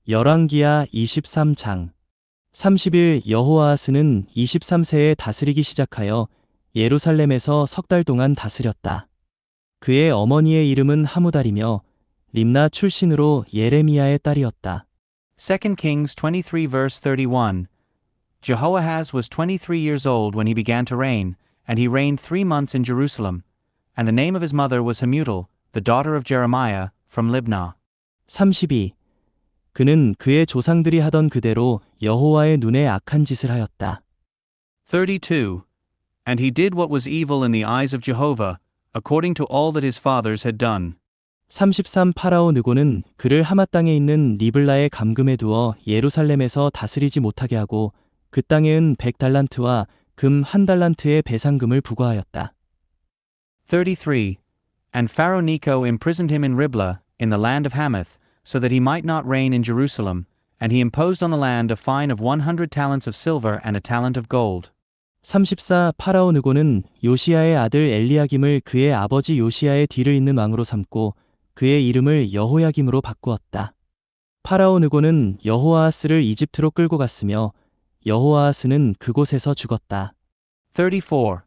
열왕기하 23장 30일 여호아하스는 23세에 다스리기 시작하여 예루살렘에서 석 달 동안 다스렸다. 그의 어머니의 이름은 하무달이며 림나 출신으로 예레미야의 딸이었다. 2 Kings 23 verse 31. Jehoahaz was 23 years old when he began to reign, and he reigned 3 months in Jerusalem. And the name of his mother was Hamutal, the daughter of Jeremiah, from Libnah. 32. 그는 그의 조상들이 하던 그대로 여호와의 눈에 악한 짓을 하였다. 32. And he did what was evil in the eyes of Jehovah, according to all that his fathers had done. 33. 파라오 느고는 그를 하마 땅에 있는 리블라의 감금에 두어 예루살렘에서 다스리지 못하게 하고 그 땅에 은 100달란트와 금 1달란트의 배상금을 부과하였다. 33. And Pharaoh Necho imprisoned him in Riblah, in the land of Hamath, so that he might not reign in Jerusalem, and he imposed on the land a fine of 100 talents of silver and a talent of gold. 34. 파라오 느고는 요시야의 아들 엘리야김을 그의 아버지 요시야의 뒤를 잇는 왕으로 삼고 그의 이름을 여호야김으로 바꾸었다. 파라오 느고는 여호아하스를 이집트로 끌고 갔으며 여호아하스는 그곳에서 죽었다. 34.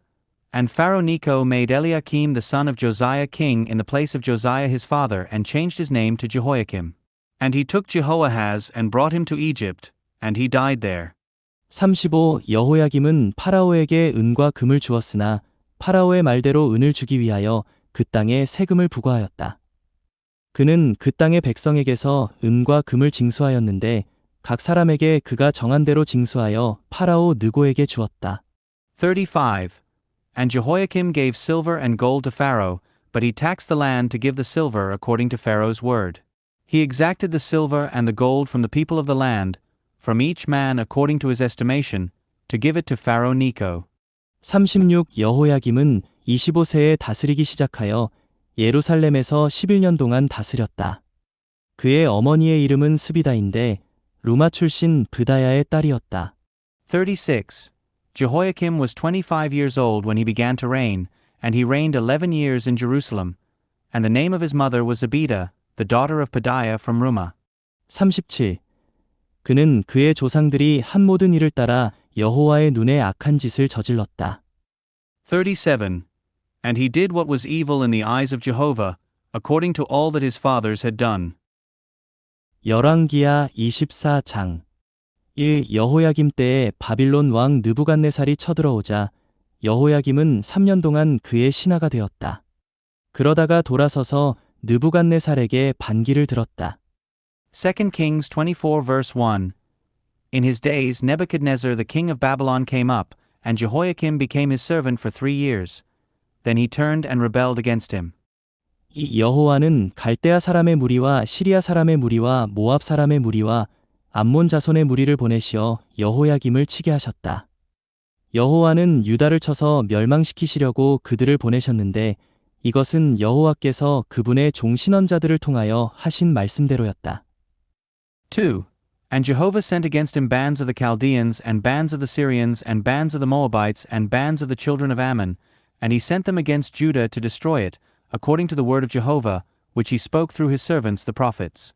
And Pharaoh Necho made Eliakim the son of Josiah king in the place of Josiah his father and changed his name to Jehoiakim. And he took Jehoahaz and brought him to Egypt, and he died there. 35. 여호야김은 파라오에게 은과 금을 주었으나 파라오의 말대로 은을 주기 위하여 그 땅에 세금을 부과하였다. 그는 그 땅의 백성에게서 은과 금을 징수하였는데 각 사람에게 그가 정한 대로 징수하여 파라오 느고에게 주었다. 35. And Jehoiakim gave silver and gold to Pharaoh, but he taxed the land to give the silver according to Pharaoh's word. He exacted the silver and the gold from the people of the land, from each man according to his estimation, to give it to Pharaoh Necho. 36. 여호야김은 25세에 다스리기 시작하여 예루살렘에서 11년 동안 다스렸다. 그의 어머니의 이름은 스비다인데 루마 출신 브다야의 딸이었다. 36. Jehoiakim was 25 years old when he began to reign, and he reigned 11 years in Jerusalem. And the name of his mother was Abida, the daughter of Pedaiah from Rumah. 37. 그는 그의 조상들이 한 모든 일을 따라 여호와의 눈에 악한 짓을 저질렀다. 37. And he did what was evil in the eyes of Jehovah, according to all that his fathers had done. 열왕기하 24장 1. 여호야김 때에 바빌론 왕 느부갓네살이 쳐들어오자 여호야김은 3년 동안 그의 신하가 되었다. 그러다가 돌아서서 느부갓네살에게 반기를 들었다. 2 Kings 24 verse 1. In his days Nebuchadnezzar the king of Babylon came up, and Jehoiakim became his servant for 3 years. Then he turned and rebelled against him. 이 여호와는 갈대아 사람의 무리와 시리아 사람의 무리와 모압 사람의 무리와 암몬 자손의 무리를 보내시어 여호야김을 치게 하셨다. 여호와는 유다를 쳐서 멸망시키시려고 그들을 보내셨는데 이것은 여호와께서 그분의 종 신원자들을 통하여 하신 말씀대로였다. 2. And Jehovah sent against him bands of the Chaldeans and bands of the Syrians and bands of the Moabites and bands of the children of Ammon, and he sent them against Judah to destroy it, according to the word of Jehovah, which he spoke through his servants the prophets.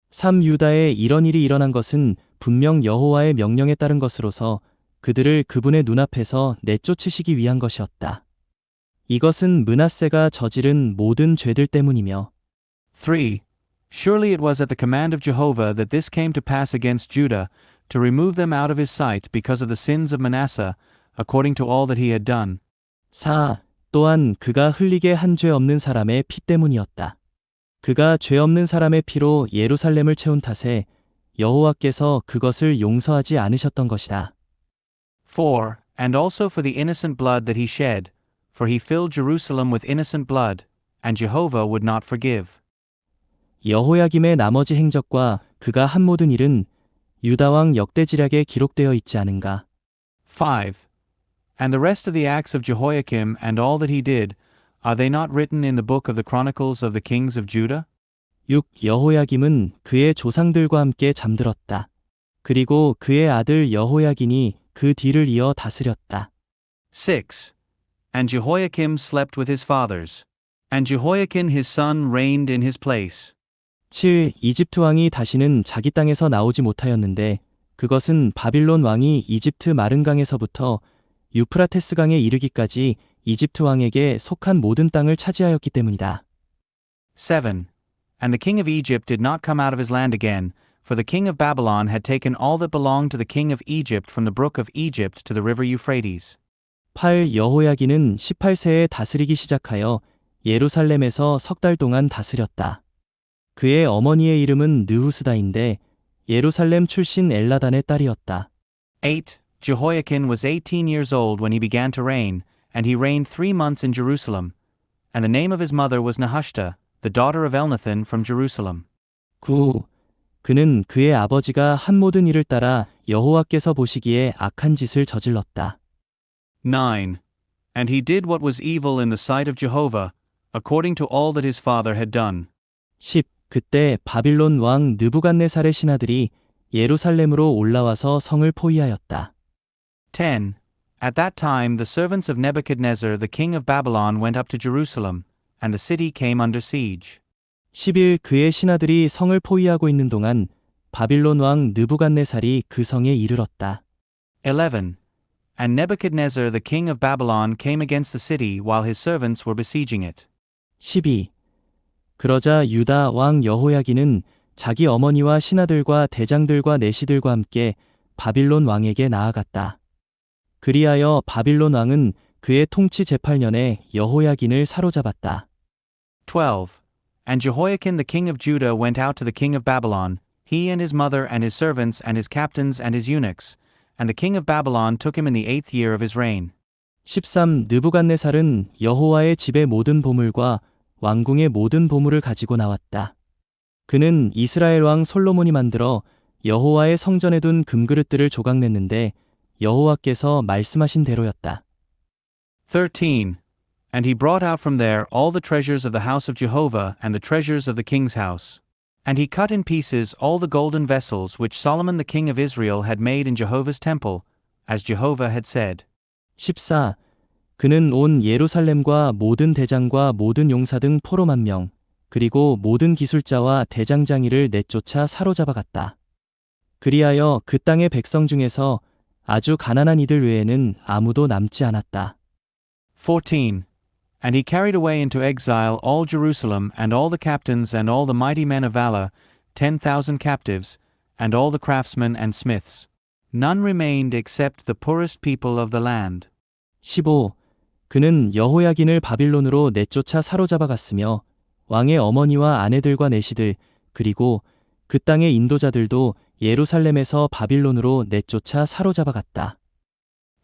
3. 유다에 이런 일이 일어난 것은 분명 여호와의 명령에 따른 것으로서 그들을 그분의 눈앞에서 내쫓으시기 위한 것이었다. 이것은 므낫세가 저지른 모든 죄들 때문이며 3. Surely it was at the command of Jehovah that this came to pass against Judah, to remove them out of his sight because of the sins of Manasseh, according to all that he had done. 4. 또한 그가 흘리게 한 죄 없는 사람의 피 때문이었다. 그가 죄 없는 사람의 피로 예루살렘을 채운 탓에 여호와께서 그것을 용서하지 않으셨던 것이다. 4. And also for the innocent blood that he shed, for he filled Jerusalem with innocent blood, and Jehovah would not forgive. 여호야김의 나머지 행적과 그가 한 모든 일은 유다왕 역대지략에 기록되어 있지 않은가. 5. And the rest of the acts of Jehoiakim and all that he did, are they not written in the book of the Chronicles of the kings of Judah? 6. 여호야김은 그의 조상들과 함께 잠들었다. 그리고 그의 아들 여호야긴이 그 뒤를 이어 다스렸다. 6. And Jehoiakim slept with his fathers. And Jehoiakim his son reigned in his place. 7. 이집트 왕이 다시는 자기 땅에서 나오지 못하였는데 그것은 바빌론 왕이 이집트 마른 강에서부터 유프라테스 강에 이르기까지 이집트 왕에게 속한 모든 땅을 차지하였기 때문이다. 7. And the king of Egypt did not come out of his land again, for the king of Babylon had taken all that belonged to the king of Egypt from the brook of Egypt to the river Euphrates. 8. 여호야긴은 18세에 다스리기 시작하여 예루살렘에서 석 달 동안 다스렸다. 그의 어머니의 이름은 느후스다인데 예루살렘 출신 엘라단의 딸이었다. 8. Jehoiakim was 18 years old when he began to reign, and he reigned 3 months in Jerusalem. And the name of his mother was Nehushta, the daughter of Elnathan from Jerusalem. 9. 그는 그의 아버지가 한 모든 일을 따라 여호와께서 보시기에 악한 짓을 저질렀다. 9. And he did what was evil in the sight of Jehovah, according to all that his father had done. 10. 그때 바빌론 왕 느부갓네살의 신하들이 예루살렘으로 올라와서 성을 포위하였다. 10. At that time the servants of Nebuchadnezzar the king of Babylon went up to Jerusalem, and the city came under siege. 11. 그의 신하들이 성을 포위하고 있는 동안 바빌론 왕 느부갓네살이 그 성에 이르렀다. 11. And Nebuchadnezzar the king of Babylon came against the city while his servants were besieging it. 12. 그러자 유다 왕 여호야긴은 자기 어머니와 신하들과 대장들과 내시들과 함께 바빌론 왕에게 나아갔다. 그리하여 바빌론 왕은 그의 통치 제8년에 여호야긴을 사로잡았다. 12. And Jehoiakim the king of Judah went out to the king of Babylon, he and his mother and his servants and his captains and his eunuchs, and the king of Babylon took him in the 8th year of his reign. 13. 느부갓네살은 여호와의 집의 모든 보물과 왕궁의 모든 보물을 가지고 나왔다. 그는 이스라엘 왕 솔로몬이 만들어 여호와의 성전에 둔 금그릇들을 조각냈는데 여호와께서 말씀하신 대로였다. 13. And he brought out from there all the treasures of the house of Jehovah and the treasures of the king's house. And he cut in pieces all the golden vessels which Solomon the king of Israel had made in Jehovah's temple, as Jehovah had said. 14. 그는 온 예루살렘과 모든 대장과 모든 용사 등 포로 10,000명, 그리고 모든 기술자와 대장장이를 내쫓아 사로잡아갔다. 그리하여 그 땅의 백성 중에서 아주 가난한 이들 외에는 아무도 남지 않았다. 14. And he carried away into exile all Jerusalem and all the captains and all the mighty men of valor, 10,000 captives, and all the craftsmen and smiths. None remained except the poorest people of the land. 15. 그는 여호야긴을 바빌론으로 내쫓아 사로잡아갔으며 왕의 어머니와 아내들과 내시들 그리고 그 땅의 인도자들도 예루살렘에서 바빌론으로 내쫓아 사로잡아갔다.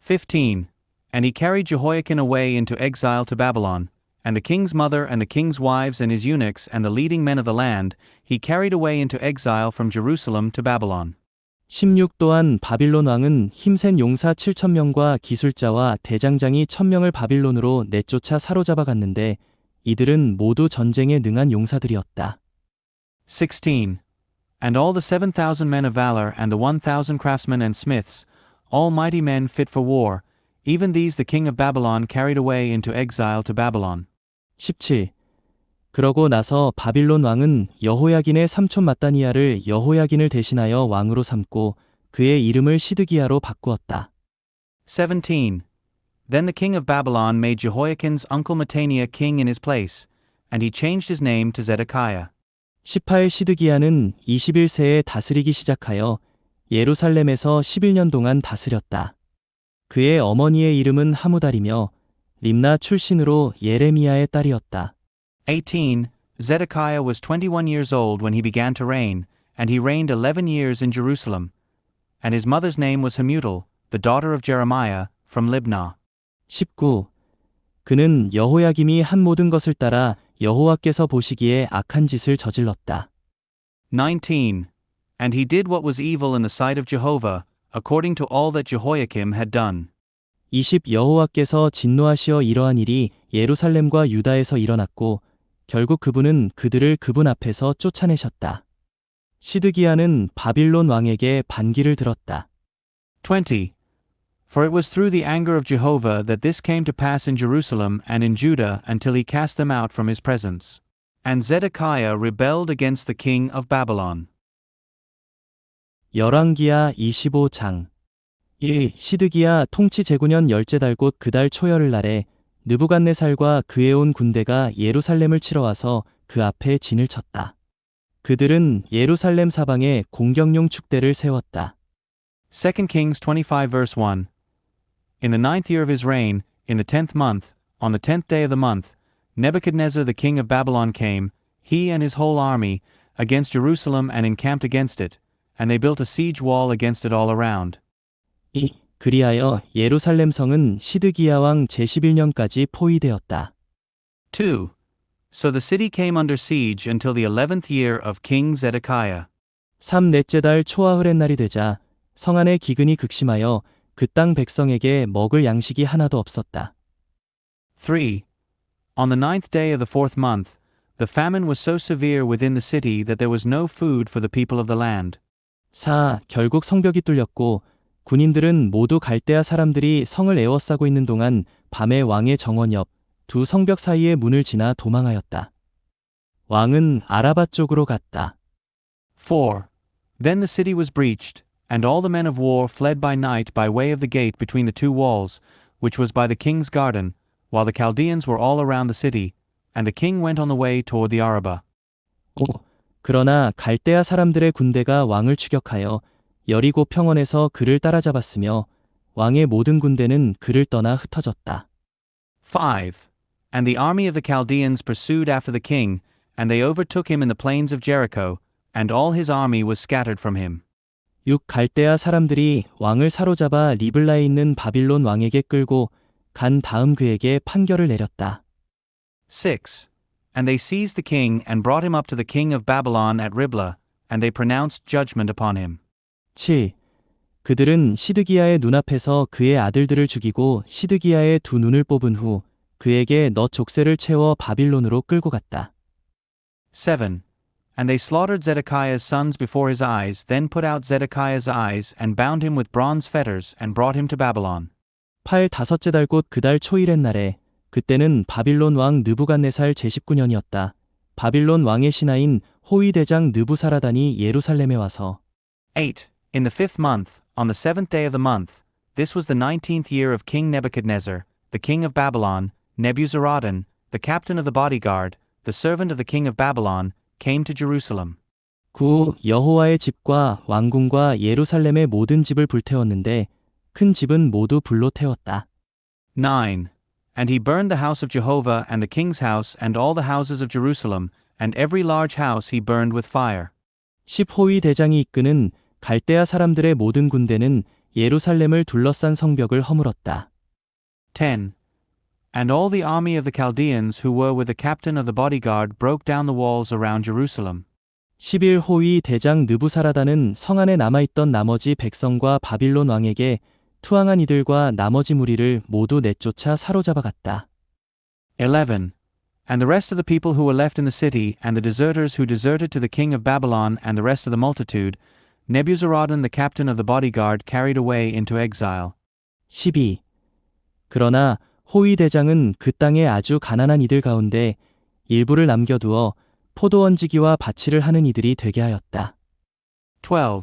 15. And he carried Jehoiakim away into exile to Babylon, and the king's mother and the king's wives and his eunuchs and the leading men of the land, he carried away into exile from Jerusalem to Babylon. 16. 또한 바빌론 왕은 힘센 용사 7,000명과 기술자와 대장장이 1,000명을 바빌론으로 내쫓아 사로잡아갔는데 이들은 모두 전쟁에 능한 용사들이었다. 16. And all the 7,000 men of valor and the 1,000 craftsmen and smiths, all mighty men fit for war, even these the king of Babylon carried away into exile to Babylon. 17. 그러고 나서 바빌론 왕은 여호야긴의 삼촌 마따니아를 여호야긴을 대신하여 왕으로 삼고 그의 이름을 시드기야로 바꾸었다. 17. Then the king of Babylon made Jehoiakim's uncle Mattaniah king in his place, and he changed his name to Zedekiah. 18. 시드기야는 21세에 다스리기 시작하여 예루살렘에서 11년 동안 다스렸다. 그의 어머니의 이름은 하무달이며 림나 출신으로 예레미야의 딸이었다. 18. Zedekiah was 21 years old when he began to reign, and he reigned 11 years in Jerusalem. And his mother's name was Hamutal, the daughter of Jeremiah, from Libnah. 19. 그는 여호야김이 한 모든 것을 따라 여호와께서 보시기에 악한 짓을 저질렀다. 19. And he did what was evil in the sight of Jehovah, according to all that Jehoiakim had done. 20. 여호와께서 진노하시어 이러한 일이 예루살렘과 유다에서 일어났고 결국 그분은 그들을 그분 앞에서 쫓아내셨다. 시드기야는 바빌론 왕에게 반기를 들었다. 20. For it was through the anger of Jehovah that this came to pass in Jerusalem and in Judah until he cast them out from his presence. And Zedekiah rebelled against the king of Babylon. 열왕기하 25장 1. 시드기야 통치 제구년 열째 달 곧 그달 초열흘 날에 느부갓네살과 그에 온 군대가 예루살렘을 치러 와서 그 앞에 진을 쳤다. 그들은 예루살렘 사방에 공격용 축대를 세웠다. 2 Kings 25 verse 1. In the 9th year of his reign, in the 10th month, on the 10th day of the month, Nebuchadnezzar the king of Babylon came, he and his whole army, against Jerusalem and encamped against it, and they built a siege wall against it all around. 2. 그리하여 예루살렘 성은 시드기야 왕 제11년까지 포위되었다. 2. So the city came under siege until the 11th year of King Zedekiah. 3. 넷째 달 초하흘의 날이 되자 성 안에 기근이 극심하여 그 땅 백성에게 먹을 양식이 하나도 없었다. 3. On the 9th day of the 4th month, the famine was so severe within the city that there was no food for the people of the land. 4. 결국 성벽이 뚫렸고 군인들은 모두 갈대아 사람들이 성을 에워싸고 있는 동안 밤에 왕의 정원 옆 두 성벽 사이의 문을 지나 도망하였다. 왕은 아라바 쪽으로 갔다. 4. Then the city was breached, and all the men of war fled by night by way of the gate between the two walls, which was by the king's garden, while the Chaldeans were all around the city, and the king went on the way toward the Arabah. 5. 그러나 갈대아 사람들의 군대가 왕을 추격하여 여리고 평원에서 그를 따라잡았으며 왕의 모든 군대는 그를 떠나 흩어졌다. 5. And the army of the Chaldeans pursued after the king, and they overtook him in the plains of Jericho, and all his army was scattered from him. 6. 갈대아 사람들이 왕을 사로잡아 리블라에 있는 바빌론 왕에게 끌고 간 다음 그에게 판결을 내렸다. 6. And they seized the king and brought him up to the king of Babylon at Riblah, and they pronounced judgment upon him. 7. 그들은 시드기야의 눈앞에서 그의 아들들을 죽이고 시드기야의 두 눈을 뽑은 후 그에게 넛 족쇄를 채워 바빌론으로 끌고 갔다. 7. And they slaughtered Zedekiah's sons before his eyes, then put out Zedekiah's eyes, and bound him with bronze fetters, and brought him to Babylon. 8. 다섯째 달 곧 그달 초일의 날에 그때는 바빌론 왕 느부갓네살 제19년이었다. 바빌론 왕의 신하인 호위 대장 느부사라단이 예루살렘에 와서 8. In the 5th month, on the 7th day of the month, this was the 19th year of King Nebuchadnezzar, the king of Babylon, Nebuzaradan, the captain of the bodyguard, the servant of the king of Babylon, came to Jerusalem. 9. 여호와의 집과 왕궁과 예루살렘의 모든 집을 불태웠는데 큰 집은 모두 불로 태웠다. 9. And he burned the house of Jehovah and the king's house and all the houses of Jerusalem, and every large house he burned with fire. 10. 호위 대장이 이끄는 갈대아 사람들의 모든 군대는 예루살렘을 둘러싼 성벽을 허물었다. 10. And all the army of the Chaldeans who were with the captain of the bodyguard broke down the walls around Jerusalem. 11. 호위 대장 느부사라단은 성 안에 남아있던 나머지 백성과 바빌론 왕에게 투항한 이들과 나머지 무리를 모두 내쫓아 사로잡아 갔다. 11. And the rest of the people who were left in the city, and the deserters who deserted to the king of Babylon, and the rest of the multitude, Nebuzaradan the captain of the bodyguard carried away into exile. 12. 그러나 호위 대장은 그 땅의 아주 가난한 이들 가운데 일부를 남겨두어 포도원지기와 밭일을 하는 이들이 되게 하였다. 12.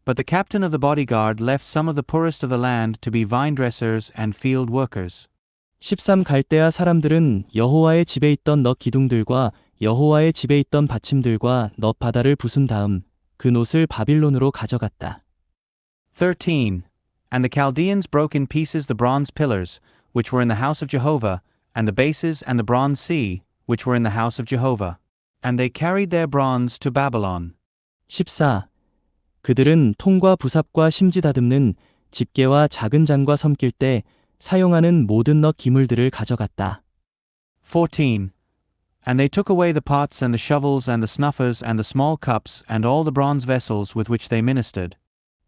But the captain of the bodyguard left some of the poorest of the land to be vine dressers and field workers. 13. 갈대아 사람들은 여호와의 집에 있던 넛 기둥들과 여호와의 집에 있던 받침들과 넛 바다를 부순 다음 그 놋을 바빌론으로 가져갔다. 13. And the Chaldeans broke in pieces the bronze pillars, which were in the house of Jehovah, and the bases and the bronze sea, which were in the house of Jehovah. And they carried their bronze to Babylon. 14. 그들은 통과 부삽과 심지 다듬는 집게와 작은 장과 섬길 때 사용하는 모든 넛 기물들을 가져갔다. 14. And they took away the pots and the shovels and the snuffers and the small cups and all the bronze vessels with which they ministered.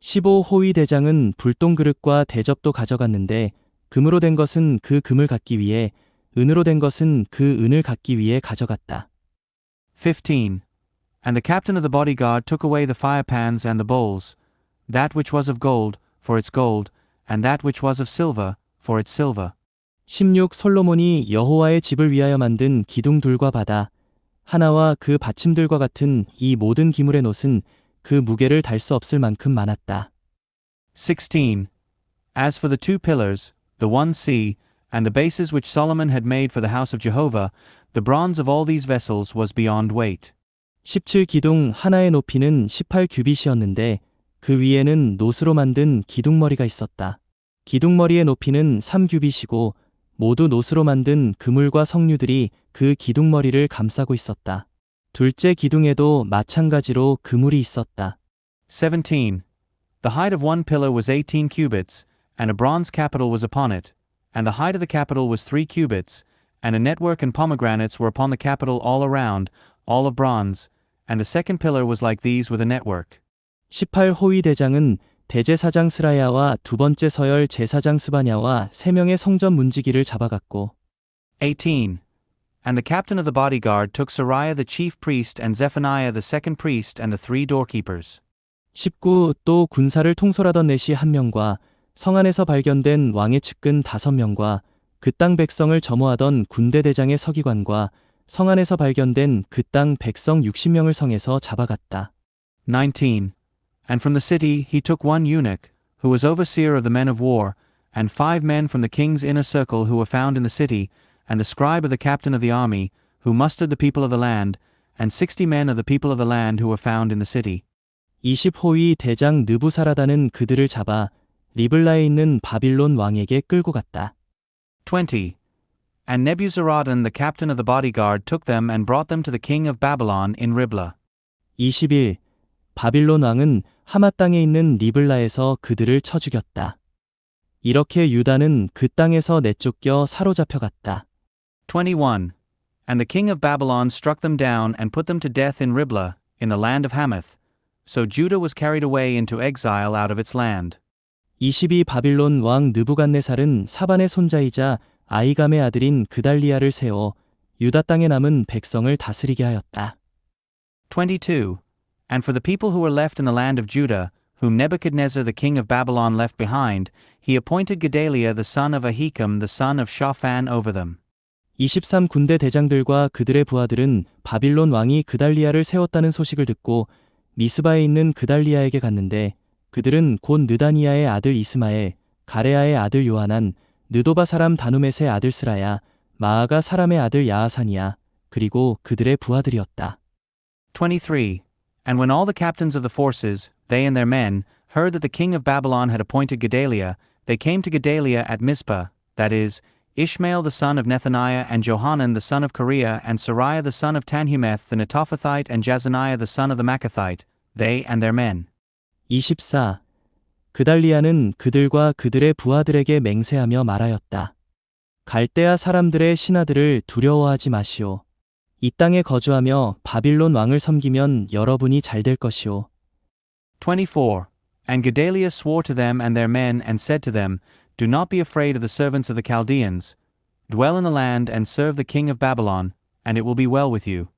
15. 호위 대장은 불똥 그릇과 대접도 가져갔는데 금으로 된 것은 그 금을 갖기 위해 은으로 된 것은 그 은을 갖기 위해 가져갔다. 15. And the captain of the bodyguard took away the firepans and the bowls, that which was of gold, for its gold, and that which was of silver, for its silver. 16. 솔로몬이 여호와의 집을 위하여 만든 기둥 둘과 바다, 하나와 그 받침들과 같은 이 모든 기물의 놋은 그 무게를 달 수 없을 만큼 많았다. 16. As for the two pillars, the one sea, and the bases which Solomon had made for the house of Jehovah, the bronze of all these vessels was beyond weight. 17기둥 하나의 높이는 18규빗이었는데 그 위에는 놋으로 만든 기둥머리가 있었다. 기둥머리의 높이는 3규빗이고 모두 놋으로 만든 그물과 석류들이 그 기둥머리를 감싸고 있었다. 둘째 기둥에도 마찬가지로 그물이 있었다. 17. The height of one pillar was 18 cubits, and a bronze capital was upon it, and the height of the capital was 3 cubits, and a network and pomegranates were upon the capital all around, all of bronze, and the second pillar was like these with a network. 18호위 대장은 대제사장 스라야와 두 번째 서열 제사장 스바냐와 세 명의 성전 문지기를 잡아갔고 18. And the captain of the bodyguard took Sariah the chief priest and Zephaniah the second priest and the 3 doorkeepers. 19. 또 군사를 통솔하던 넷이 1명과 성 안에서 발견된 왕의 측근 5명과 그 땅 백성을 점호하던 군대 대장의 서기관과 성 안에서 발견된 그 땅 백성 60명을 성에서 잡아갔다. 19. And from the city he took one eunuch, who was overseer of the men of war, and 5 men from the king's inner circle who were found in the city, and the scribe of the captain of the army, who mustered the people of the land, and 60 men of the people of the land who were found in the city. 20호위 대장 느부사라다는 그들을 잡아 리블라에 있는 바빌론 왕에게 끌고 갔다. 20. And Nebuzaradan the captain of the bodyguard took them and brought them to the king of Babylon in Riblah. 21. 바빌론 왕은 하마 땅에 있는 리블라에서 그들을 쳐 죽였다. 이렇게 유다는 그 땅에서 내쫓겨 사로잡혀갔다. 21. And the king of Babylon struck them down and put them to death in Riblah, in the land of Hamath. So Judah was carried away into exile out of its land. 22. 바빌론 왕 느부갓네살은 사반의 손자이자 아이감의 아들인 그달리아를 세워 유다 땅에 남은 백성을 다스리게 하였다. 22. And for the people who were left in the land of Judah, whom Nebuchadnezzar the king of Babylon left behind, he appointed Gedaliah the son of Ahikam the son of Shaphan over them. 23. 군대 대장들과 그들의 부하들은 바빌론 왕이 그달리아를 세웠다는 소식을 듣고 미스바에 있는 그달리아에게 갔는데 그들은 곧 느다니아의 아들 이스마엘, 가레아의 아들 요하난, 느도바 사람 다누멧의 아들 스라야, 마아가 사람의 아들 야아산이야. 그리고 그들의 부하들이었다. 23. And when all the captains of the forces, they and their men, heard that the king of Babylon had appointed Gedaliah, they came to Gedaliah at Mizpah, that is, Ishmael the son of Nethaniah and Johanan the son of Kareah and Sariah the son of Tanhumeth the Netophathite and Jazaniah the son of the Maccathite, they and their men. 24. 그달리아는 그들과 그들의 부하들에게 맹세하며 말하였다. 갈대아 사람들의 신하들을 두려워하지 마시오. 이 땅에 거주하며 바빌론 왕을 섬기면 여러분이 잘 될 것이오. 24. And Gedaliah swore to them and their men and said to them, Do not be afraid of the servants of the Chaldeans. Dwell in the land and serve the king of Babylon, and it will be well with you.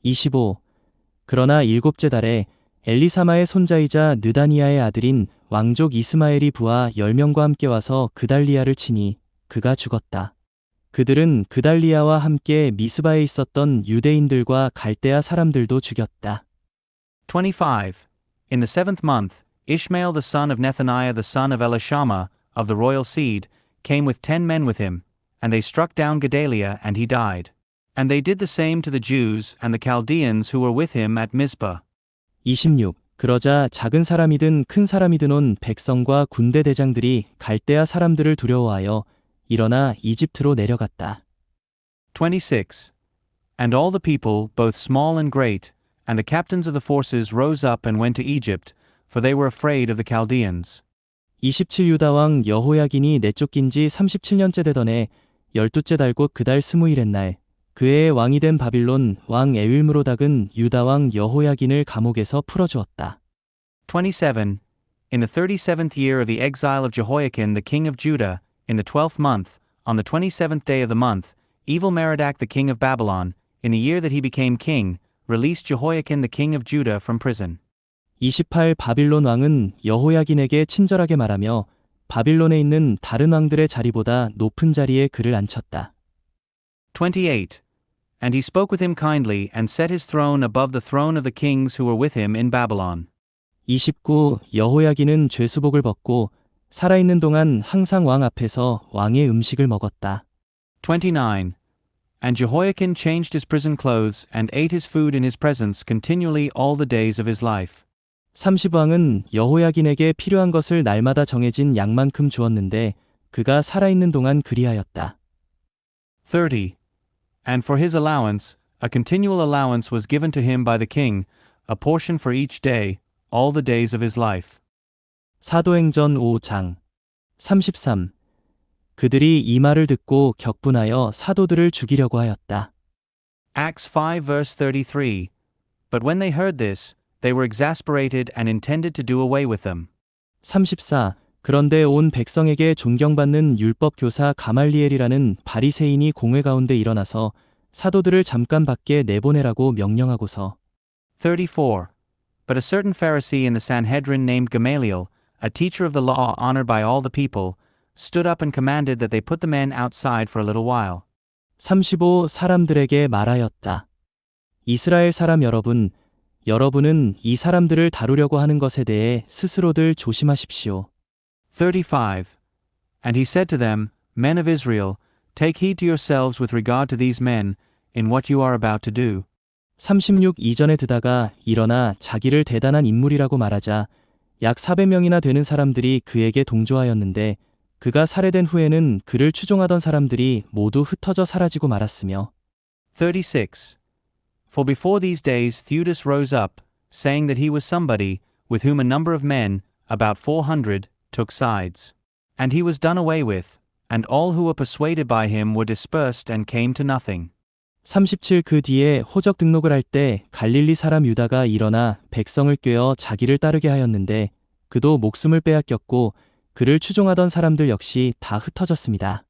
25. 그러나 일곱째 달에 엘리사마의 손자이자 느다니아의 아들인 왕족 이스마엘이 부하 10명과 함께 와서 그달리아를 치니 그가 죽었다. 그들은 그달리아와 함께 미스바에 있었던 유대인들과 갈대아 사람들도 죽였다. 25. In the 7th month, Ishmael the son of Nethaniah the son of Elishama, of the royal seed, came with 10 men with him, and they struck down Gedaliah, and he died. And they did the same to the Jews and the Chaldeans who were with him at Mizpah. 26. 그러자 작은 사람이든 큰 사람이든 온 백성과 군대 대장들이 갈대아 사람들을 두려워하여 일어나 이집트로 내려갔다. 26. And all the people, both small and great, and the captains of the forces rose up and went to Egypt, for they were afraid of the Chaldeans. 27. 유다 왕 여호야긴이 내쫓긴 지 37년째 되던 해 12째 달 곧 그달 20일의 날 그해의 왕이 된 바빌론 왕 에윌므로닥은 유다 왕 여호야긴을 감옥에서 풀어주었다. 27. In the 37th year of the exile of Jehoiakim the king of Judah, in the 12th month, on the 27th day of the month, Evil-Merodach the king of Babylon, in the year that he became king, released Jehoiakim the king of Judah from prison. 28. 바빌론 왕은 여호야긴에게 친절하게 말하며 바빌론에 있는 다른 왕들의 자리보다 높은 자리에 그를 앉혔다. 28. And he spoke with him kindly and set his throne above the throne of the kings who were with him in Babylon. 29. 여호야긴은 죄수복을 벗고 살아있는 동안 항상 왕 앞에서 왕의 음식을 먹었다. 29. And Jehoiakim changed his prison clothes and ate his food in his presence continually all the days of his life. 30왕은 여호야긴에게 필요한 것을 날마다 정해진 양만큼 주었는데 그가 살아있는 동안 그리하였다. 30. And for his allowance, a continual allowance was given to him by the king, a portion for each day, all the days of his life. 사도행전 5장 33. 그들이 이 말을 듣고 격분하여 사도들을 죽이려고 하였다. Acts 5 verse 33. But when they heard this, they were exasperated and intended to do away with them. 34. 그런데 온 백성에게 존경받는 율법 교사 가말리엘이라는 바리새인이 공회 가운데 일어나서 사도들을 잠깐 밖에 내보내라고 명령하고서 34. But a certain Pharisee in the Sanhedrin named Gamaliel, a teacher of the law honored by all the people, stood up and commanded that they put the men outside for a little while. 35. 사람들에게 말하였다. 이스라엘 사람 여러분, 여러분은 이 사람들을 다루려고 하는 것에 대해 스스로들 조심하십시오. 35. And he said to them, Men of Israel, take heed to yourselves with regard to these men, in what you are about to do. 36. 이전에 드다가 일어나 자기를 대단한 인물이라고 말하자 약 400명이나 되는 사람들이 그에게 동조하였는데 그가 살해된 후에는 그를 추종하던 사람들이 모두 흩어져 사라지고 말았으며 36. For before these days Theudas rose up, saying that he was somebody, with whom a number of men, about 400, took sides. And he was done away with, and all who were persuaded by him were dispersed and came to nothing. 37. 그 뒤에 호적 등록을 할 때 갈릴리 사람 유다가 일어나 백성을 꾀어 자기를 따르게 하였는데 그도 목숨을 빼앗겼고 그를 추종하던 사람들 역시 다 흩어졌습니다.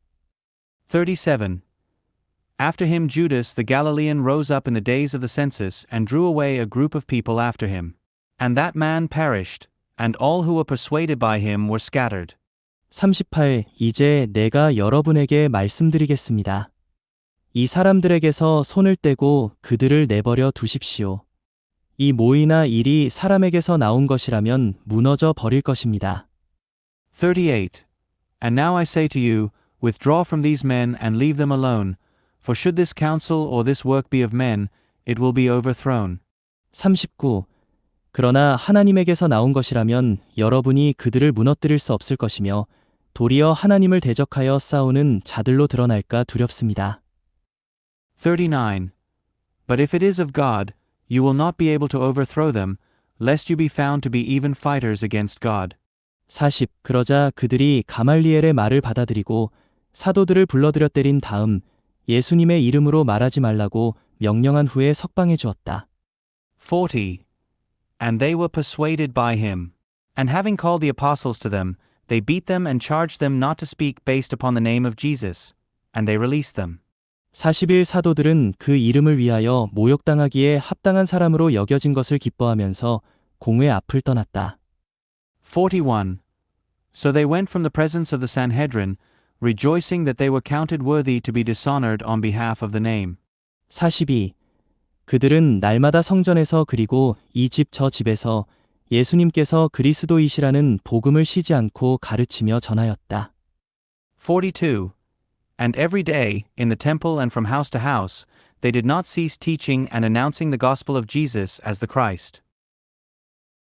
37. After him Judas the Galilean rose up in the days of the census and drew away a group of people after him. And that man perished, and all who were persuaded by him were scattered. 38. 이제 내가 여러분에게 말씀드리겠습니다. 이 사람들에게서 손을 떼고 그들을 내버려 두십시오. 이 모이나 일이 사람에게서 나온 것이라면 무너져 버릴 것입니다. 38. And now I say to you, withdraw from these men and leave them alone, for should this counsel or this work be of men, it will be overthrown. 39. 그러나 하나님에게서 나온 것이라면 여러분이 그들을 무너뜨릴 수 없을 것이며 도리어 하나님을 대적하여 싸우는 자들로 드러날까 두렵습니다. 39. But if it is of God, you will not be able to overthrow them, lest you be found to be even fighters against God. 40. 그러자 그들이 가말리엘의 말을 받아들이고 사도들을 불러들여 때린 다음 예수님의 이름으로 말하지 말라고 명령한 후에 석방해 주었다. 40. And they were persuaded by him. And having called the apostles to them, they beat them and charged them not to speak based upon the name of Jesus, and they released them. 40일 사도들은 그 이름을 위하여 모욕당하기에 합당한 사람으로 여겨진 것을 기뻐하면서 공회 앞을 떠났다. 41. So they went from the presence of the Sanhedrin, rejoicing that they were counted worthy to be dishonored on behalf of the name. 42. 그들은 날마다 성전에서 그리고 이 집 저 집에서 예수님께서 그리스도이시라는 복음을 쉬지 않고 가르치며 전하였다. 42. And every day, in the temple and from house to house, they did not cease teaching and announcing the gospel of Jesus as the Christ.